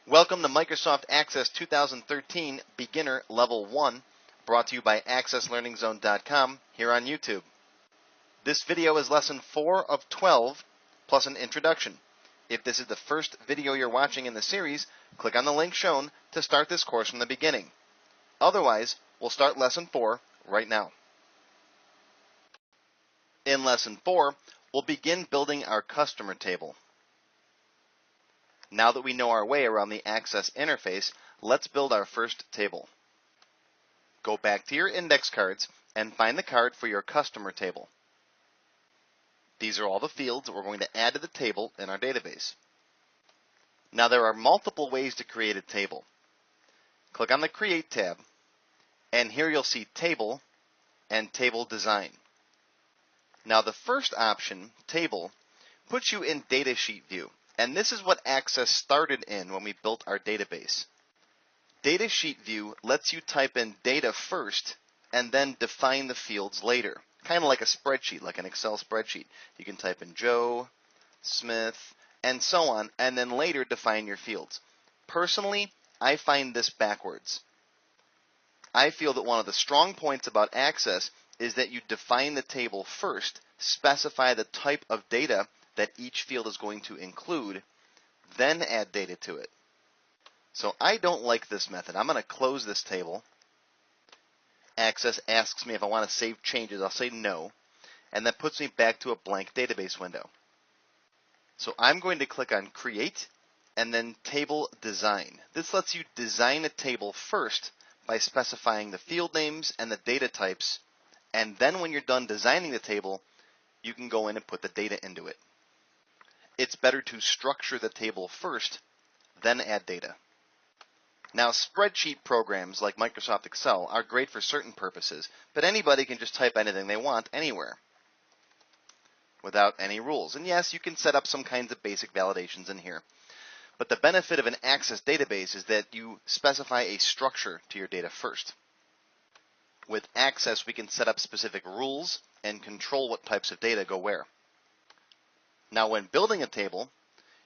Welcome to Microsoft Access 2013 Beginner Level 1, brought to you by AccessLearningZone.com here on YouTube. This video is Lesson 4 of 12, plus an introduction. If this is the first video you're watching in the series, click on the link shown to start this course from the beginning. Otherwise, we'll start Lesson 4 right now. In Lesson 4, we'll begin building our customer table. Now that we know our way around the Access interface, let's build our first table. Go back to your index cards and find the card for your customer table. These are all the fields that we're going to add to the table in our database. Now there are multiple ways to create a table. Click on the Create tab, and here you'll see Table and Table Design. Now the first option, Table, puts you in Datasheet view. And this is what Access started in when we built our database. Datasheet view lets you type in data first and then define the fields later. Kind of like a spreadsheet, like an Excel spreadsheet. You can type in Joe, Smith, and so on, and then later define your fields. Personally, I find this backwards. I feel that one of the strong points about Access is that you define the table first, specify the type of data that each field is going to include, then add data to it. So I don't like this method. I'm going to close this table. Access asks me if I want to save changes. I'll say no, and that puts me back to a blank database window. So I'm going to click on Create and then Table Design. This lets you design a table first by specifying the field names and the data types, and then when you're done designing the table, you can go in and put the data into it. It's better to structure the table first, then add data. Now, spreadsheet programs like Microsoft Excel are great for certain purposes, but anybody can just type anything they want anywhere without any rules. And yes, you can set up some kinds of basic validations in here. But the benefit of an Access database is that you specify a structure to your data first. With Access, we can set up specific rules and control what types of data go where. Now, when building a table,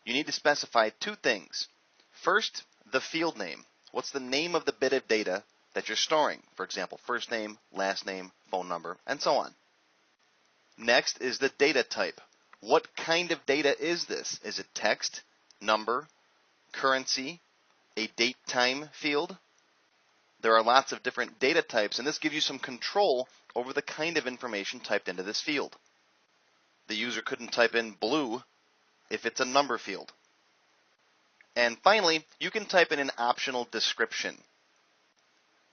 you need to specify two things. First, the field name. What's the name of the bit of data that you're storing? For example, first name, last name, phone number, and so on. Next is the data type. What kind of data is this? Is it text, number, currency, a date-time field? There are lots of different data types, and this gives you some control over the kind of information typed into this field. The user couldn't type in blue if it's a number field. And finally, you can type in an optional description.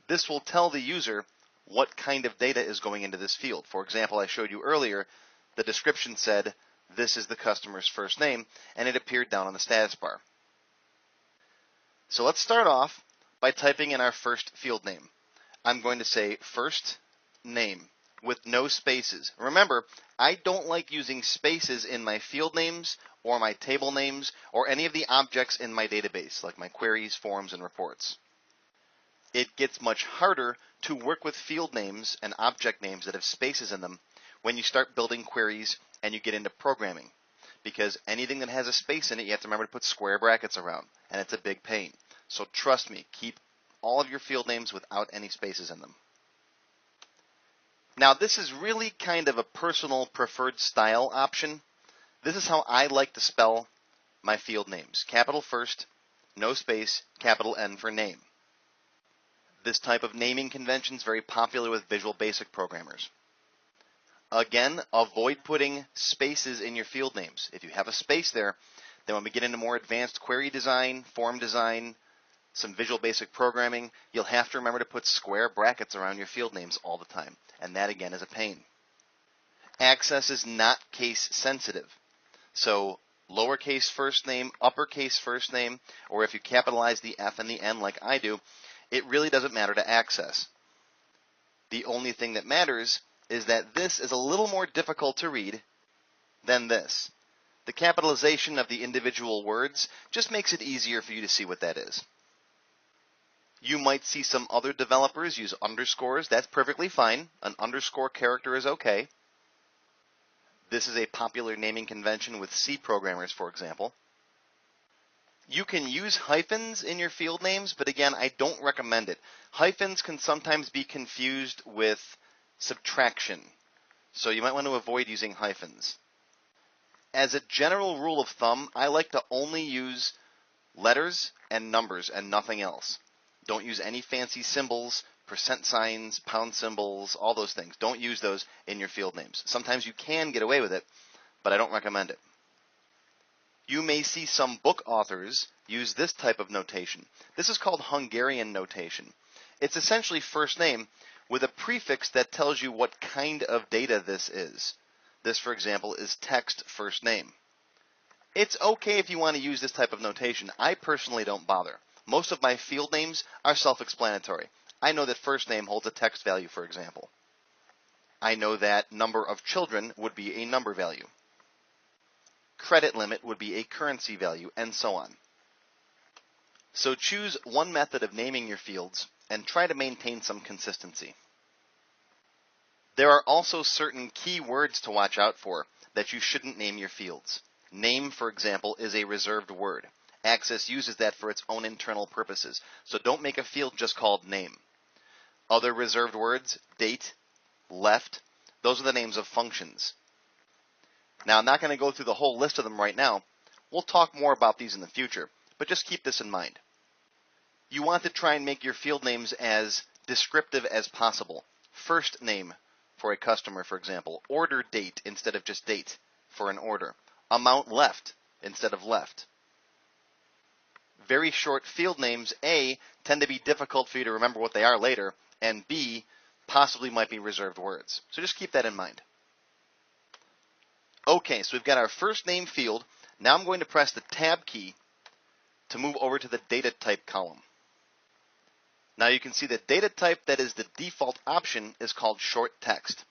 This will tell the user what kind of data is going into this field. For example, I showed you earlier, the description said, this is the customer's first name, and it appeared down on the status bar. So let's start off by typing in our first field name. I'm going to say first name with no spaces. Remember, I don't like using spaces in my field names or my table names or any of the objects in my database, like my queries, forms, and reports. It gets much harder to work with field names and object names that have spaces in them when you start building queries and you get into programming, because anything that has a space in it, you have to remember to put square brackets around, and it's a big pain. So trust me, keep all of your field names without any spaces in them. Now, this is really kind of a personal preferred style option. This is how I like to spell my field names. Capital first, no space, capital N for name. This type of naming convention is very popular with Visual Basic programmers. Again, avoid putting spaces in your field names. If you have a space there, then when we get into more advanced query design, form design, some Visual Basic programming, you'll have to remember to put square brackets around your field names all the time. And that, again, is a pain. Access is not case sensitive. So lowercase first name, uppercase first name, or if you capitalize the F and the N like I do, it really doesn't matter to Access. The only thing that matters is that this is a little more difficult to read than this. The capitalization of the individual words just makes it easier for you to see what that is. You might see some other developers use underscores. That's perfectly fine. An underscore character is okay. This is a popular naming convention with C programmers, for example. You can use hyphens in your field names, but again, I don't recommend it. Hyphens can sometimes be confused with subtraction, so you might want to avoid using hyphens. As a general rule of thumb, I like to only use letters and numbers and nothing else. Don't use any fancy symbols, percent signs, pound symbols, all those things. Don't use those in your field names. Sometimes you can get away with it, but I don't recommend it. You may see some book authors use this type of notation. This is called Hungarian notation. It's essentially first name with a prefix that tells you what kind of data this is. This, for example, is text first name. It's okay if you want to use this type of notation. I personally don't bother. Most of my field names are self-explanatory. I know that first name holds a text value, for example. I know that number of children would be a number value. Credit limit would be a currency value, and so on. So choose one method of naming your fields and try to maintain some consistency. There are also certain key words to watch out for that you shouldn't name your fields. Name, for example, is a reserved word. Access uses that for its own internal purposes, so don't make a field just called name. Other reserved words, date, left, those are the names of functions. Now, I'm not going to go through the whole list of them right now. We'll talk more about these in the future, but just keep this in mind. You want to try and make your field names as descriptive as possible. First name for a customer, for example. Order date instead of just date for an order. Amount left instead of left. Very short field names, A, tend to be difficult for you to remember what they are later, and B, possibly might be reserved words. So just keep that in mind. Okay, so we've got our first name field. Now I'm going to press the Tab key to move over to the data type column. Now you can see the data type that is the default option is called short text.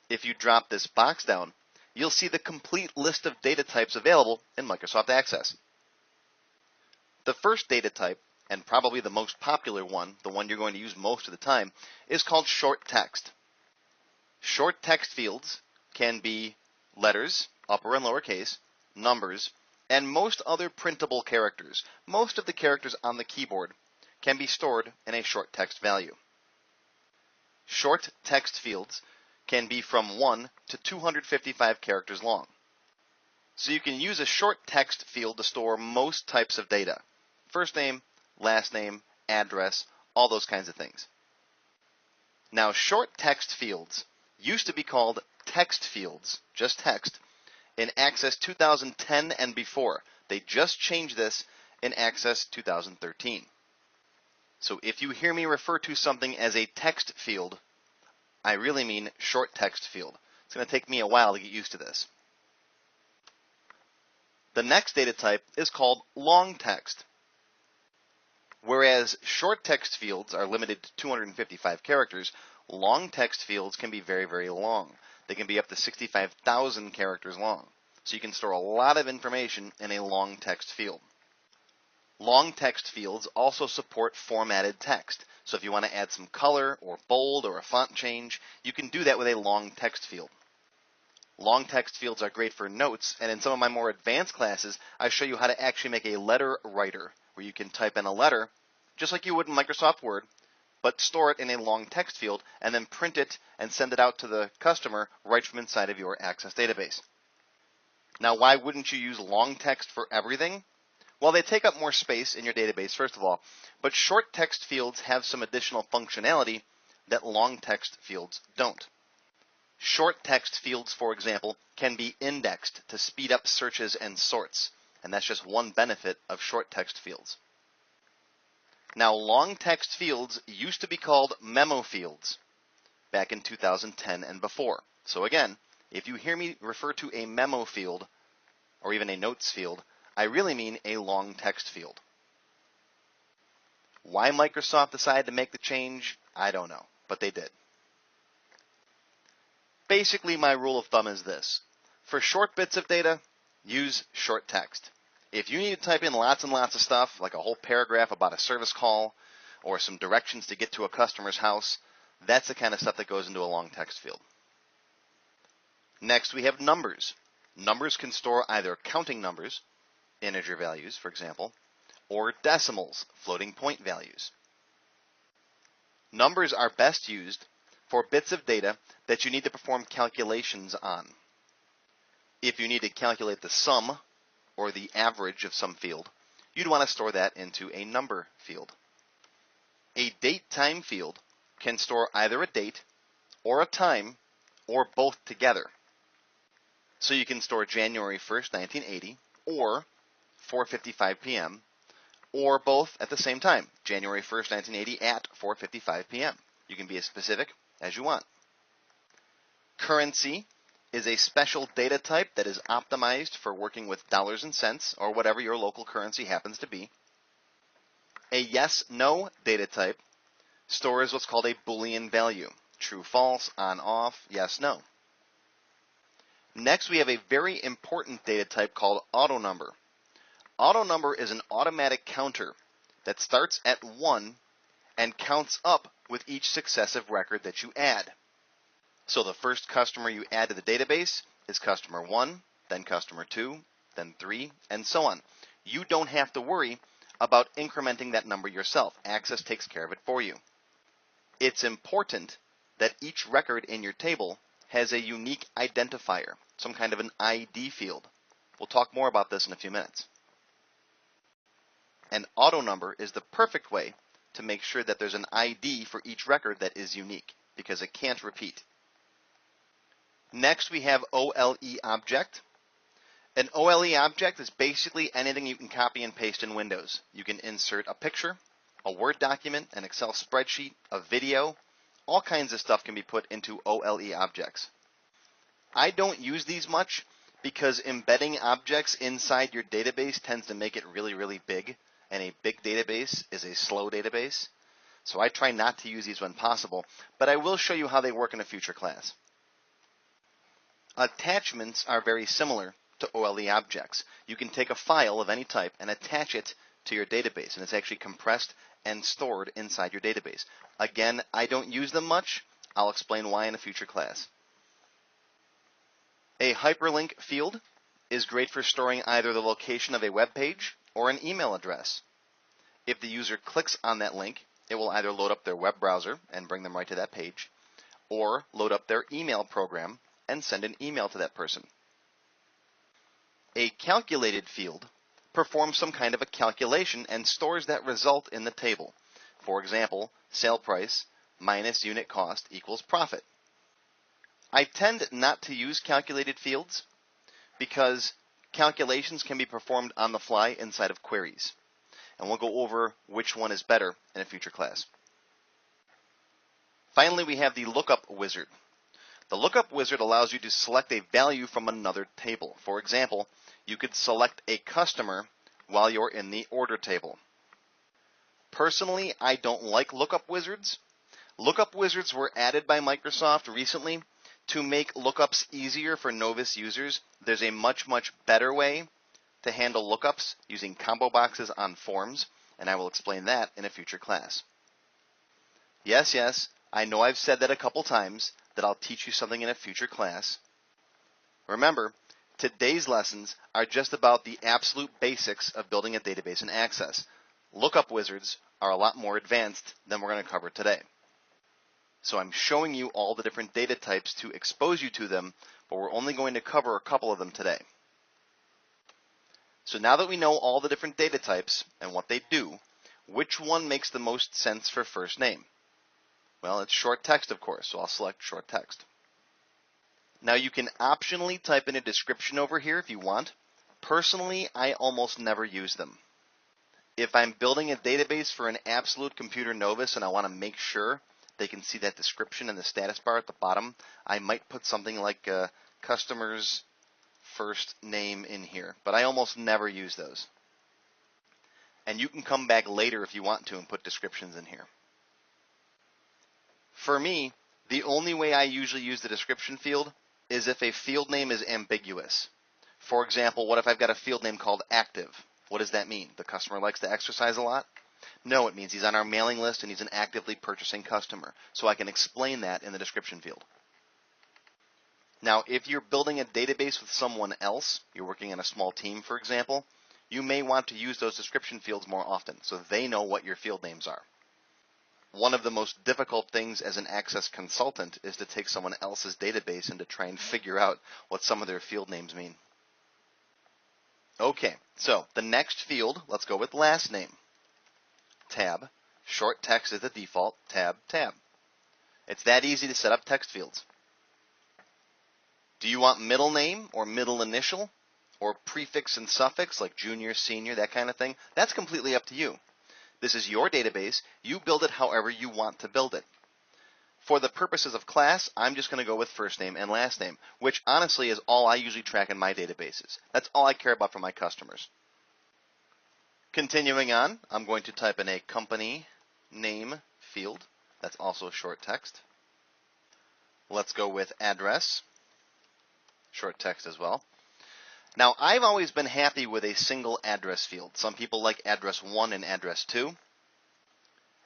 If you drop this box down, you'll see the complete list of data types available in Microsoft Access. The first data type, and probably the most popular one, the one you're going to use most of the time, is called short text. Short text fields can be letters, upper and lowercase, numbers, and most other printable characters. Most of the characters on the keyboard can be stored in a short text value. Short text fields can be from 1 to 255 characters long. So you can use a short text field to store most types of data. First name, last name, address, all those kinds of things. Now, short text fields used to be called text fields, just text, in Access 2010 and before. They just changed this in Access 2013. So if you hear me refer to something as a text field, I really mean short text field. It's going to take me a while to get used to this. The next data type is called long text. Whereas short text fields are limited to 255 characters, long text fields can be very, very long. They can be up to 65,000 characters long. So you can store a lot of information in a long text field. Long text fields also support formatted text. So if you want to add some color or bold or a font change, you can do that with a long text field. Long text fields are great for notes, and in some of my more advanced classes, I show you how to actually make a letter writer, where you can type in a letter, just like you would in Microsoft Word, but store it in a long text field, and then print it and send it out to the customer right from inside of your Access database. Now, why wouldn't you use long text for everything? Well, they take up more space in your database, first of all, but short text fields have some additional functionality that long text fields don't. Short text fields, for example, can be indexed to speed up searches and sorts, and that's just one benefit of short text fields. Now, long text fields used to be called memo fields back in 2010 and before. So again, if you hear me refer to a memo field or even a notes field, I really mean a long text field. Why Microsoft decided to make the change, I don't know, but they did. Basically, my rule of thumb is this. For short bits of data, use short text. If you need to type in lots and lots of stuff, like a whole paragraph about a service call or some directions to get to a customer's house, that's the kind of stuff that goes into a long text field. Next, we have numbers. Numbers can store either counting numbers integer values, for example, or decimals, floating point values. Numbers are best used for bits of data that you need to perform calculations on. If you need to calculate the sum or the average of some field, you'd want to store that into a number field. A date-time field can store either a date or a time or both together. So you can store January 1st, 1980 or 4:55 p.m. or both at the same time, January 1st, 1980 at 4:55 p.m. You can be as specific as you want. Currency is a special data type that is optimized for working with dollars and cents or whatever your local currency happens to be. A yes-no data type stores what's called a Boolean value. True, false, on, off, yes, no. Next, we have a very important data type called auto number. Auto number is an automatic counter that starts at 1 and counts up with each successive record that you add. So the first customer you add to the database is customer 1, then customer 2, then 3, and so on. You don't have to worry about incrementing that number yourself. Access takes care of it for you. It's important that each record in your table has a unique identifier, some kind of an ID field. We'll talk more about this in a few minutes. An auto number is the perfect way to make sure that there's an ID for each record that is unique, because it can't repeat. Next, we have OLE object. An OLE object is basically anything you can copy and paste in Windows. You can insert a picture, a Word document, an Excel spreadsheet, a video. All kinds of stuff can be put into OLE objects. I don't use these much because embedding objects inside your database tends to make it really, really big, and a big database is a slow database. So I try not to use these when possible, but I will show you how they work in a future class. Attachments are very similar to OLE objects. You can take a file of any type and attach it to your database, and it's actually compressed and stored inside your database. Again, I don't use them much. I'll explain why in a future class. A hyperlink field is great for storing either the location of a web page or an email address. If the user clicks on that link, it will either load up their web browser and bring them right to that page, or load up their email program and send an email to that person. A calculated field performs some kind of a calculation and stores that result in the table. For example, sale price minus unit cost equals profit. I tend not to use calculated fields because calculations can be performed on the fly inside of queries. And we'll go over which one is better in a future class. Finally, we have the lookup wizard. The lookup wizard allows you to select a value from another table. For example, you could select a customer while you're in the order table. Personally, I don't like lookup wizards. Lookup wizards were added by Microsoft recently to make lookups easier for novice users. There's a much, much better way to handle lookups using combo boxes on forms, and I will explain that in a future class. Yes, I know I've said that a couple times, that I'll teach you something in a future class. Remember, today's lessons are just about the absolute basics of building a database in Access. Lookup wizards are a lot more advanced than we're going to cover today. So I'm showing you all the different data types to expose you to them, but we're only going to cover a couple of them today. So now that we know all the different data types and what they do, which one makes the most sense for first name? Well, it's short text, of course, so I'll select short text. Now you can optionally type in a description over here if you want. Personally, I almost never use them. If I'm building a database for an absolute computer novice and I want to make sure they can see that description in the status bar at the bottom, I might put something like customer's first name in here, but I almost never use those. And you can come back later if you want to and put descriptions in here. For me, the only way I usually use the description field is if a field name is ambiguous. For example, what if I've got a field name called active? What does that mean? The customer likes to exercise a lot? No, it means he's on our mailing list and he's an actively purchasing customer. So I can explain that in the description field. Now, if you're building a database with someone else, you're working in a small team, for example, you may want to use those description fields more often so they know what your field names are. One of the most difficult things as an Access consultant is to take someone else's database and to try and figure out what some of their field names mean. Okay, so the next field, let's go with last name. Tab. Short text is the default. Tab, tab. It's that easy to set up text fields. Do you want middle name or middle initial or prefix and suffix like junior, senior, that kind of thing? That's completely up to you. This is your database. You build it however you want to build it. For the purposes of class, I'm just going to go with first name and last name, which honestly is all I usually track in my databases. That's all I care about for my customers. Continuing on, I'm going to type in a company name field. That's also short text. Let's go with address. Short text as well. Now, I've always been happy with a single address field. Some people like address 1 and address 2.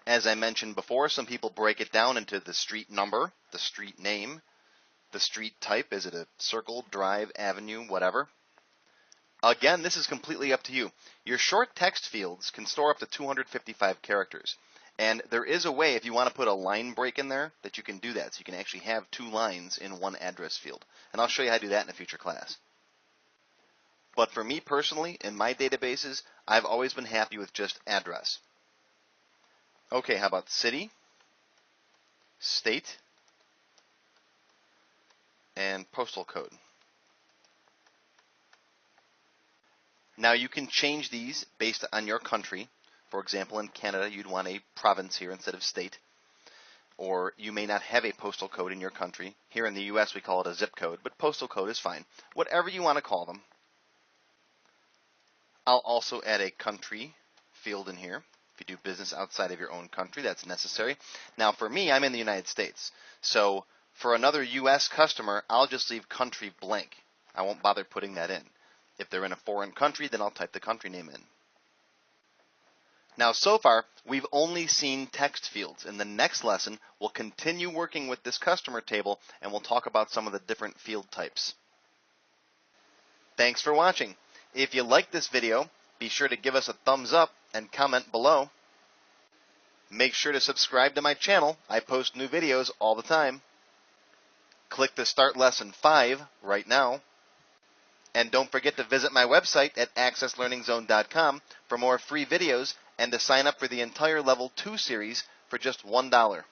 As I mentioned before, some people break it down into the street number, the street name, the street type. Is it a circle, drive, avenue, whatever? Again, this is completely up to you. Your short text fields can store up to 255 characters. And there is a way, if you want to put a line break in there, that you can do that. So you can actually have 2 lines in one address field. And I'll show you how to do that in a future class. But for me personally, in my databases, I've always been happy with just address. Okay, how about city, state, and postal code? Now you can change these based on your country. For example, in Canada, you'd want a province here instead of state. Or you may not have a postal code in your country. Here in the US, we call it a zip code, but postal code is fine. Whatever you want to call them. I'll also add a country field in here. If you do business outside of your own country, that's necessary. Now for me, I'm in the United States. So for another US customer, I'll just leave country blank. I won't bother putting that in. If they're in a foreign country, then I'll type the country name in. Now so far, we've only seen text fields. In the next lesson, we'll continue working with this customer table and we'll talk about some of the different field types. Thanks for watching. If you like this video, be sure to give us a thumbs up and comment below. Make sure to subscribe to my channel. I post new videos all the time. Click the Start Lesson 5 right now. And don't forget to visit my website at accesslearningzone.com for more free videos and to sign up for the entire Level 2 series for just $1.